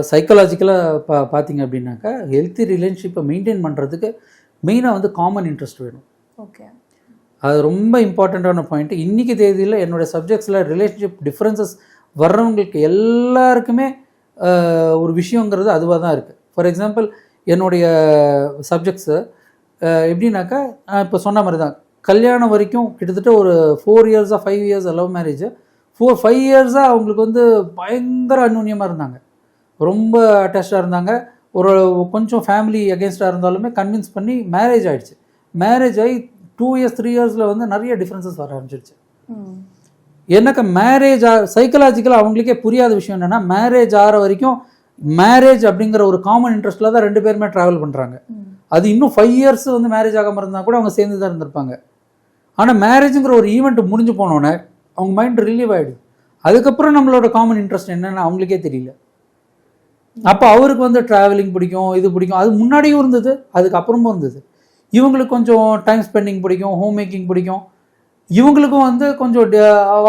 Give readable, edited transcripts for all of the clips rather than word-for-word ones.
சைக்காலஜிக்கலாக பார்த்தீங்க அப்படின்னாக்கா ஹெல்த்தி ரிலேஷன்ஷிப்பை மெயின்டைன் பண்ணுறதுக்கு மெயினாக வந்து காமன் இன்ட்ரெஸ்ட் வேணும். ஓகே, அது ரொம்ப இம்பார்ட்டண்ட்டான பாயிண்ட்டு. இன்றைக்கி தேதியில் என்னுடைய சப்ஜெக்ட்ஸில் ரிலேஷன்ஷிப் டிஃப்ரென்சஸ் வர்றவங்களுக்கு எல்லாருக்குமே ஒரு விஷயங்கிறது அதுவாக தான் இருக்குது. ஃபார் எக்ஸாம்பிள் என்னுடைய சப்ஜெக்ட்ஸு எப்படின்னாக்கா இப்போ சொன்ன மாதிரி தான் கல்யாணம் வரைக்கும் கிட்டத்தட்ட ஒரு 4 இயர்ஸாக 5 இயர்ஸ் லவ் மேரேஜ் 5 இயர்ஸாக அவங்களுக்கு வந்து பயங்கர அந்யோன்யமாக இருந்தாங்க, ரொம்ப அட்டாச்சாக இருந்தாங்க. ஒரு கொஞ்சம் ஃபேமிலி அகேன்ஸ்டாக இருந்தாலுமே கன்வின்ஸ் பண்ணி மேரேஜ் ஆகிடுச்சு. மேரேஜ் ஆகி 2 இயர்ஸ் 3 இயர்ஸில் வந்து நிறைய டிஃப்ரென்சஸ் வர ஆரம்பிச்சிருச்சு. எனக்கு மேரேஜ் சைக்கலாஜிக்கலாக அவங்களுக்கே புரியாத விஷயம் என்னென்னா, மேரேஜ் ஆகிற வரைக்கும் மேரேஜ் அப்படிங்கிற ஒரு காமன் இன்ட்ரெஸ்ட்டில் தான் 2 பேருமே ட்ராவல் பண்ணுறாங்க. அது இன்னும் 5 இயர்ஸ் வந்து மேரேஜ் ஆகாமல் இருந்தால் கூட அவங்க சேர்ந்து தான் இருந்திருப்பாங்க. ஆனால் மேரேஜுங்கிற ஒரு ஈவெண்ட் முடிஞ்சு போனோன்னே அவங்க மைண்ட் ரிலீவ் ஆகிடுது. அதுக்கப்புறம் நம்மளோட காமன் இன்ட்ரெஸ்ட் என்னென்னு அவங்களுக்கே தெரியல. அப்போ அவருக்கு வந்து ட்ராவலிங் பிடிக்கும், இது பிடிக்கும், அது முன்னாடியும் இருந்தது, அதுக்கப்புறமும் இருந்தது. இவங்களுக்கு கொஞ்சம் டைம் ஸ்பெண்டிங் பிடிக்கும், ஹோம் மேக்கிங் பிடிக்கும். இவங்களுக்கும் வந்து கொஞ்சம்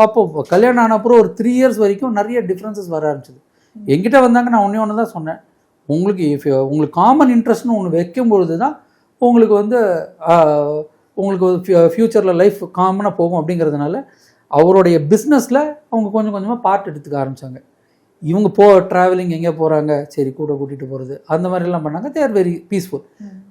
அப்போ கல்யாணம் ஆன அப்புறம் ஒரு 3 இயர்ஸ் வரைக்கும் நிறைய டிஃப்ரென்சஸ் வர ஆரம்பிச்சிது. என்கிட்ட வந்தாங்க, நான் ஒன்று தான் சொன்னேன், உங்களுக்கு காமன் இன்ட்ரெஸ்ட்னு ஒன்று வைக்கும்பொழுது தான் உங்களுக்கு வந்து உங்களுக்கு ஃப்யூச்சரில் லைஃப் காமனாக போகும். அப்படிங்கிறதுனால அவருடைய பிஸ்னஸில் அவங்க கொஞ்சம் கொஞ்சமாக பார்ட் எடுத்துக்க ஆரம்பித்தாங்க. இவங்க ட்ராவலிங் எங்கே போகிறாங்க, சரி கூட கூட்டிகிட்டு போகிறது, அந்த மாதிரிலாம் பண்ணாங்க. They are very peaceful.